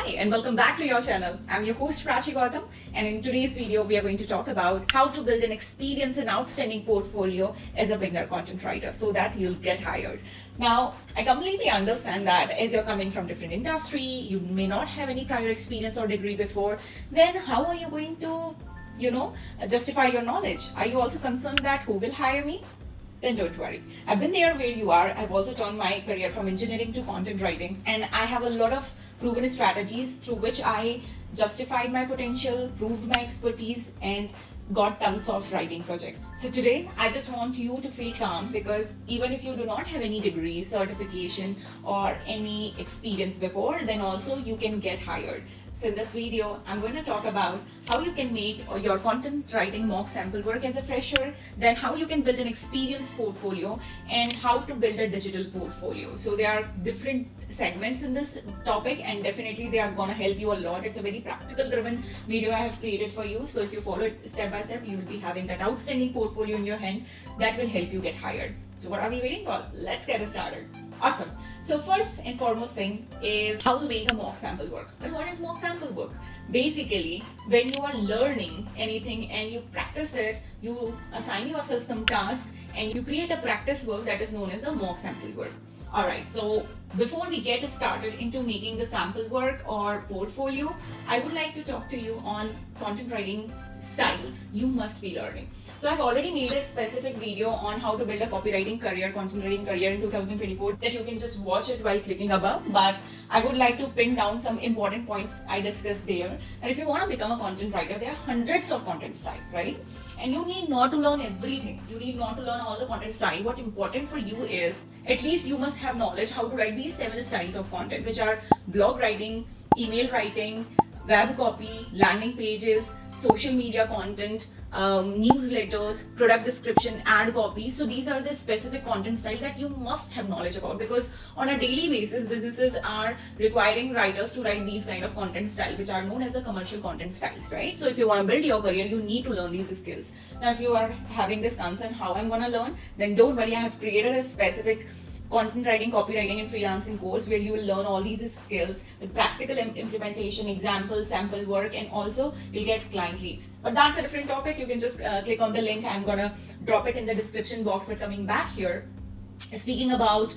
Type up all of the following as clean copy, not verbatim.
Hi and welcome back to your channel. I'm your host Prachi Gautam, and in today's video we are going to talk about how to build an experienced and outstanding portfolio as a beginner content writer so that you'll get hired. Now, I completely understand that as you're coming from different industry, you may not have any prior experience or degree before, then how are you going to, justify your knowledge? Are you also concerned that who will hire me? Then don't worry. I've been there where you are. I've also turned my career from engineering to content writing, and I have a lot of proven strategies through which I justified my potential, proved my expertise, and got tons of writing projects. So today, I just want you to feel calm because even if you do not have any degree, certification, or any experience before, then also you can get hired. So in this video, I'm going to talk about how you can make your content writing mock sample work as a fresher, then how you can build an experienced portfolio, and how to build a digital portfolio. So there are different segments in this topic, and definitely they are going to help you a lot. It's a very practical driven video I have created for you. So if you follow it step by step, you will be having that outstanding portfolio in your hand that will help you get hired. So what are we waiting for? Let's get started. Awesome. So first and foremost thing is how to make a mock sample work. But what is mock sample work? Basically, when you are learning anything and you practice it, you assign yourself some task and you create a practice work that is known as the mock sample work. Alright, so before we get started into making the sample work or portfolio, I would like to talk to you on content writing styles you must be learning. So I've already made a specific video on how to build a copywriting career, content writing career in 2024 that you can just watch it while clicking above, but I would like to pin down some important points I discussed there. And if you want to become a content writer, there are hundreds of content style, right? And you need not to learn everything. You need not to learn all the content style. What important for you is at least you must have knowledge how to write these 7 styles of content, which are blog writing, email writing, web copy, landing pages, social media content, newsletters, product description, ad copy. So these are the specific content style that you must have knowledge about, because on a daily basis, businesses are requiring writers to write these kind of content style, which are known as the commercial content styles, right? So if you want to build your career, you need to learn these skills. Now, if you are having this concern, how I'm going to learn, then don't worry, I have created a specific content writing, copywriting, and freelancing course where you will learn all these skills with practical implementation, examples, sample work, and also you'll get client leads. But that's a different topic. You can just click on the link. I'm gonna drop it in the description box. But coming back here, speaking about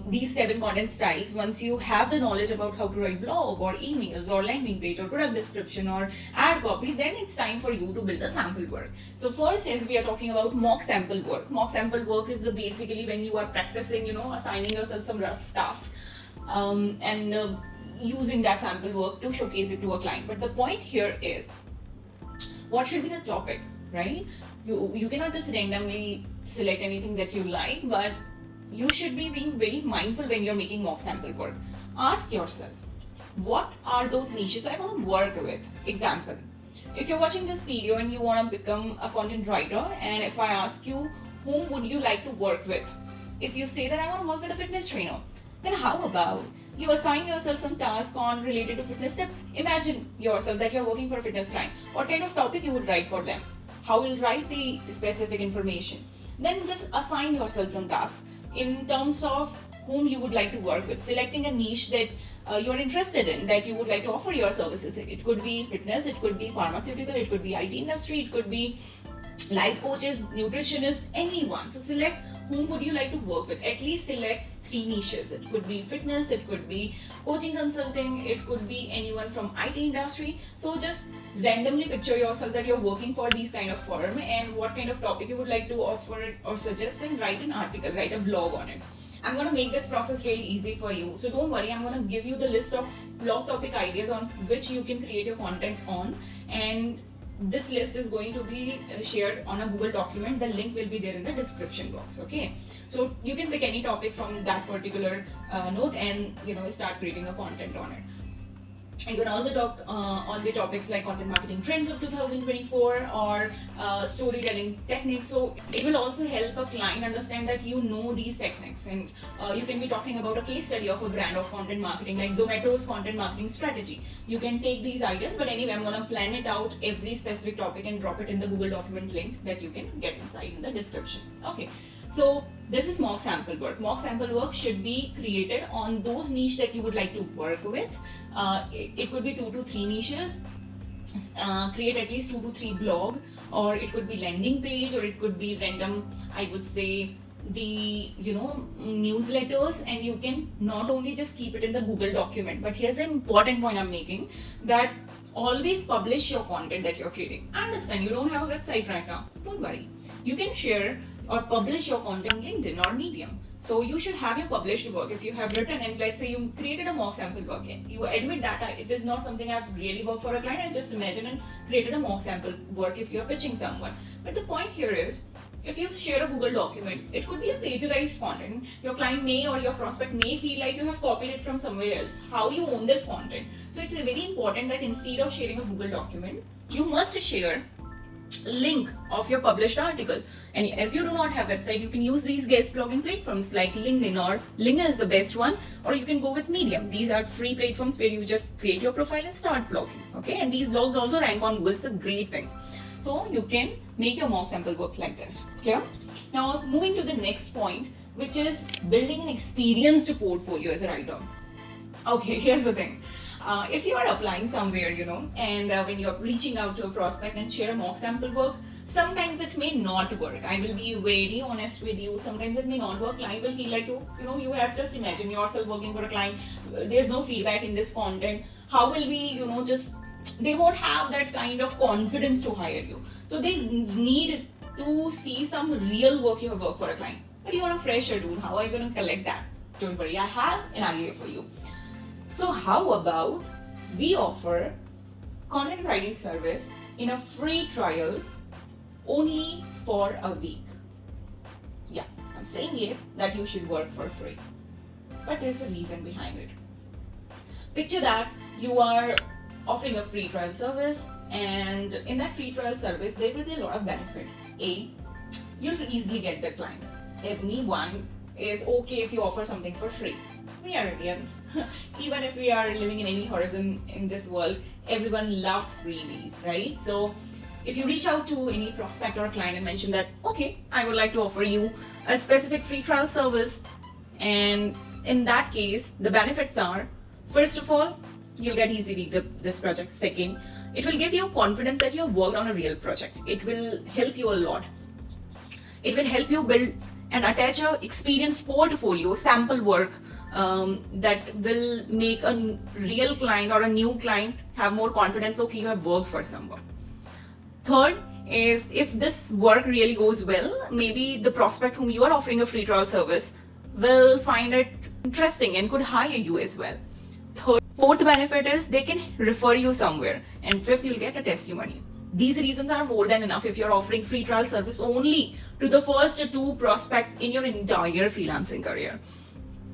these 7 content styles, once you have the knowledge about how to write blog or emails or landing page or product description or ad copy, then it's time for you to build the sample work. So first, as we are talking about mock sample work. Mock sample work is basically when you are practicing, assigning yourself some rough tasks and using that sample work to showcase it to a client. But the point here is, what should be the topic, right? You cannot just randomly select anything that you like, but you should be being very mindful when you're making mock sample work. Ask yourself, what are those niches I want to work with? Example, if you're watching this video and you want to become a content writer, and if I ask you, whom would you like to work with? If you say that I want to work with a fitness trainer, then how about you assign yourself some task on related to fitness tips? Imagine yourself that you're working for a fitness client. What kind of topic you would write for them? How you'll write the specific information? Then just assign yourself some tasks in terms of whom you would like to work with, selecting a niche that you're interested in, that you would like to offer your services. It could be fitness, it could be pharmaceutical, it could be IT industry, it could be life coaches, nutritionists, anyone. So select whom would you like to work with. At least select 3 niches. It could be fitness, it could be coaching consulting, it could be anyone from IT industry. So just randomly picture yourself that you're working for these kind of firm and what kind of topic you would like to offer or suggest, and write an article, write a blog on it. I'm going to make this process really easy for you. So don't worry, I'm going to give you the list of blog topic ideas on which you can create your content on, and this list is going to be shared on a Google document. The link will be there in the description box. Okay, so you can pick any topic from that particular note and start creating a content on it. You can also talk on the topics like content marketing trends of 2024 or storytelling techniques. So it will also help a client understand that you know these techniques, and you can be talking about a case study of a brand of content marketing like Zomato's content marketing strategy. You can take these ideas, but anyway, I'm going to plan it out every specific topic and drop it in the Google document link that you can get inside in the description. Okay. So this is mock sample work. Mock sample work should be created on those niche that you would like to work with. It could be 2 to 3 niches. Create at least 2 to 3 blog, or it could be landing page, or it could be random, I would say, the newsletters, and you can not only just keep it in the Google document, but here's an important point I'm making, that always publish your content that you're creating. I understand you don't have a website right now, don't worry, you can share or publish your content on LinkedIn or Medium. So you should have your published work. If you have written, and let's say you created a mock sample work, and you admit that it is not something I've really worked for a client, I just imagine and created a mock sample work if you're pitching someone. But the point here is, if you share a Google document, it could be a plagiarized content. Your client may, or your prospect may feel like you have copied it from somewhere else. How you own this content? So it's very important that instead of sharing a Google document, you must share link of your published article. And as you do not have website, you can use these guest blogging platforms like LinkedIn, or LinkedIn is the best one, or you can go with Medium. These are free platforms where you just create your profile and start blogging. Okay, and these blogs also rank on Google. It's a great thing. So you can make your mock sample work like this. Clear? Now moving to the next point, which is building an experienced portfolio as a writer. Okay, here's the thing. If you are applying somewhere, and when you're reaching out to a prospect and share a mock sample work, sometimes it may not work. I will be very honest with you. Sometimes it may not work. Client will feel like you have just imagined yourself working for a client. There's no feedback in this content. How will we, they won't have that kind of confidence to hire you. So they need to see some real work you have worked for a client. But you're a fresher, dude. How are you going to collect that? Don't worry, I have an idea for you. So how about we offer content writing service in a free trial only for a week. Yeah, I'm saying it that you should work for free. But there's a reason behind it. Picture that you are offering a free trial service, and in that free trial service there will be a lot of benefit. A, you'll easily get the client. Anyone is okay if you offer something for free. We are Indians. Even if we are living in any horizon in this world, everyone loves freebies, right? So if you reach out to any prospect or client and mention that, okay, I would like to offer you a specific free trial service, and in that case, the benefits are, first of all, you'll get easily this project. Second, it will give you confidence that you have worked on a real project. It will help you a lot. It will help you build and attach a experienced portfolio, sample work, that will make a real client or a new client have more confidence, okay, you have worked for someone. Third is, if this work really goes well, maybe the prospect whom you are offering a free trial service will find it interesting and could hire you as well. Fourth benefit is they can refer you somewhere. And fifth, you'll get a testimony. These reasons are more than enough if you're offering free trial service only to the first 2 prospects in your entire freelancing career.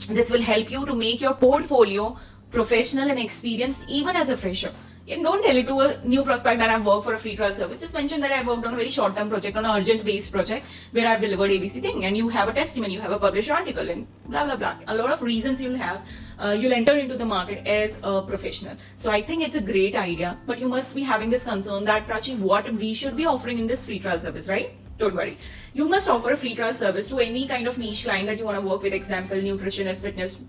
This will help you to make your portfolio professional and experienced even as a fresher. And don't tell it to a new prospect that I've worked for a free trial service. Just mention that I've worked on a very short-term project, on an urgent-based project where I've delivered ABC thing, and you have a testimony, you have a published article, and blah, blah, blah. A lot of reasons you'll have. You'll enter into the market as a professional. So I think it's a great idea, but you must be having this concern that, Prachi, what we should be offering in this free trial service, right? Don't worry. You must offer a free trial service to any kind of niche client that you want to work with, example, nutritionist, fitness,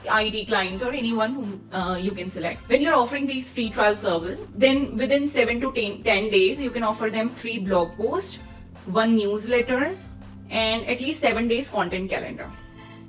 IT clients, or anyone whom you can select. When you're offering these free trial service, then within 7 to 10 days, you can offer them 3 blog posts, 1 newsletter, and at least 7 days content calendar.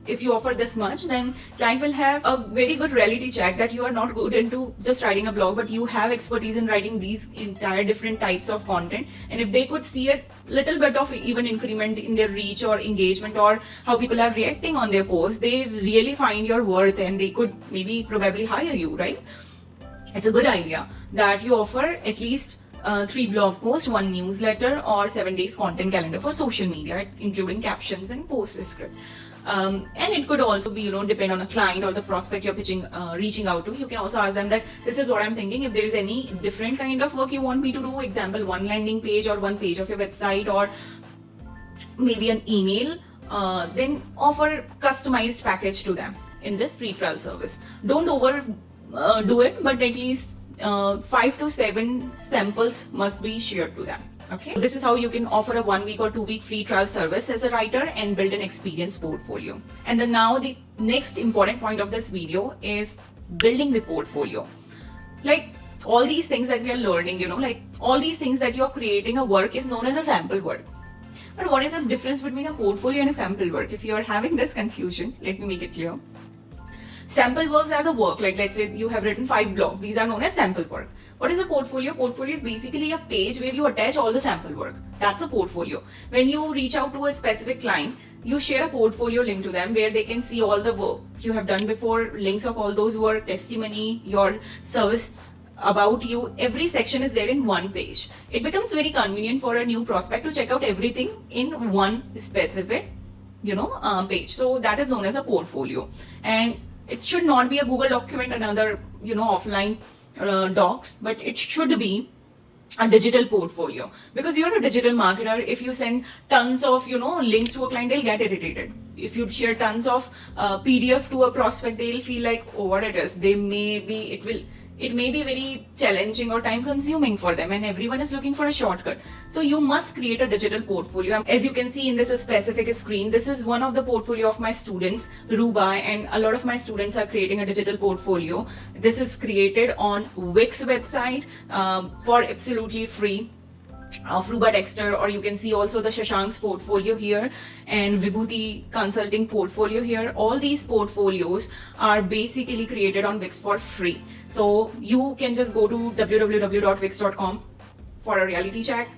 If you offer this much, then client will have a very good reality check that you are not good into just writing a blog, but you have expertise in writing these entire different types of content. And if they could see a little bit of even increment in their reach or engagement or how people are reacting on their posts, they really find your worth and they could maybe probably hire you, right? It's a good idea that you offer at least 3 blog posts, 1 newsletter, or 7 days content calendar for social media, including captions and post script. And it could also be, depend on a client or the prospect you're pitching, reaching out to. You can also ask them that this is what I'm thinking. If there is any different kind of work you want me to do, example, 1 landing page or 1 page of your website, or maybe an email, then offer customized package to them in this free trial service. Don't overdo it, but at least 5 to 7 samples must be shared to them. Okay, this is how you can offer a 1 week or 2 week free trial service as a writer and build an experience portfolio. And then now the next important point of this video is building the portfolio. Like all these things that we are learning, like all these things that you're creating a work is known as a sample work. But what is the difference between a portfolio and a sample work? If you're having this confusion, let me make it clear. Sample works are the work, like let's say you have written 5 blogs. These are known as sample work. What is a portfolio? Portfolio is basically a page where you attach all the sample work. That's a portfolio. When you reach out to a specific client, you share a portfolio link to them where they can see all the work you have done before, links of all those work, testimony, your service, about you. Every section is there in one page. It becomes very convenient for a new prospect to check out everything in one specific, page. So that is known as a portfolio. And it should not be a Google document, another, offline docs, but it should be a digital portfolio, because you're a digital marketer. If you send tons of links to a client, they'll get irritated. If you share tons of PDF to a prospect, they'll feel like, oh, what it is, it may be very challenging or time consuming for them, and everyone is looking for a shortcut. So you must create a digital portfolio. As you can see in this specific screen, this is one of the portfolio of my students, Rubai, and a lot of my students are creating a digital portfolio. This is created on Wix website for absolutely free. Of Ruba Dexter, or you can see also the Shashank's portfolio here and Vibhuti Consulting portfolio here. All these portfolios are basically created on Wix for free. So you can just go to www.wix.com for a reality check.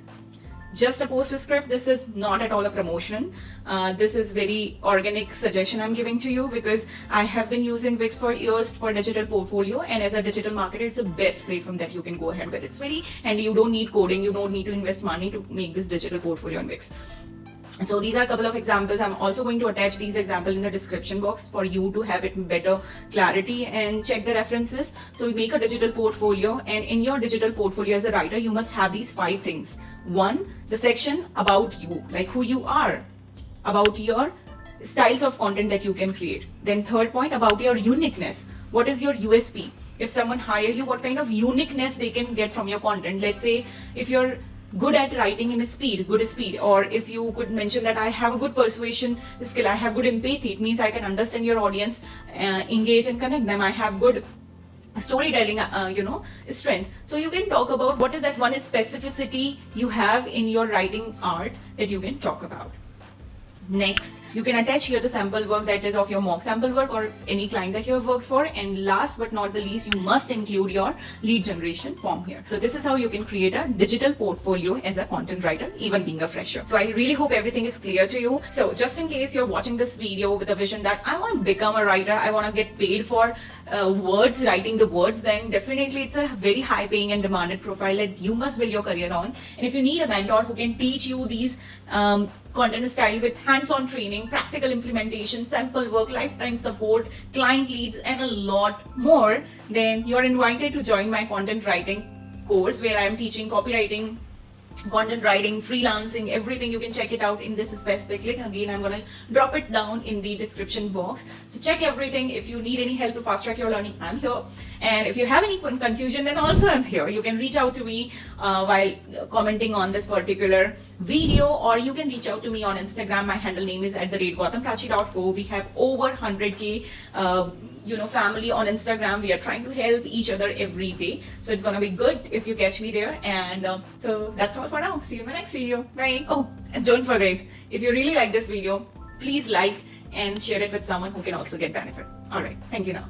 Just a post script. This is not at all a promotion. This is very organic suggestion I'm giving to you, because I have been using Wix for years for digital portfolio, and as a digital marketer, it's the best platform that you can go ahead with. It's very handy. You don't need coding. You don't need to invest money to make this digital portfolio on Wix. So these are a couple of examples. I'm also going to attach these examples in the description box for you to have it in better clarity and check the references. So you make a digital portfolio, and in your digital portfolio as a writer, you must have these 5 things. 1, the section about you, like who you are, about your styles of content that you can create. Then 3rd point, about your uniqueness. What is your USP? If someone hire you, what kind of uniqueness they can get from your content? Let's say if you're good at writing in good speed, or if you could mention that I have a good persuasion skill, I have good empathy, it means I can understand your audience, engage and connect them. I have good storytelling, strength. So you can talk about what is that one specificity you have in your writing art that you can talk about. Next, you can attach here the sample work that is of your mock sample work or any client that you have worked for. And last but not the least, you must include your lead generation form here. So this is how you can create a digital portfolio as a content writer, even being a fresher. So I really hope everything is clear to you. So just in case you're watching this video with a vision that I want to become a writer, I want to get paid for words, writing the words, then definitely it's a very high paying and demanded profile that you must build your career on. And if you need a mentor who can teach you these content style with hands-on training, practical implementation, sample work, lifetime support, client leads, and a lot more, then you are invited to join my content writing course, where I am teaching copywriting, content writing, freelancing, everything. You can check it out in this specific link. Again, I'm going to drop it down in the description box. So check everything. If you need any help to fast track your learning, I'm here. And if you have any confusion, then also I'm here. You can reach out to me while commenting on this particular video, or you can reach out to me on Instagram. My handle name is @GautamPrachi.co. We have over 100K family on Instagram. We are trying to help each other every day. So it's going to be good if you catch me there. And so that's all for now. See you in my next video. Bye. Oh, and don't forget, if you really like this video, please like and share it with someone who can also get benefit. All right. Thank you now.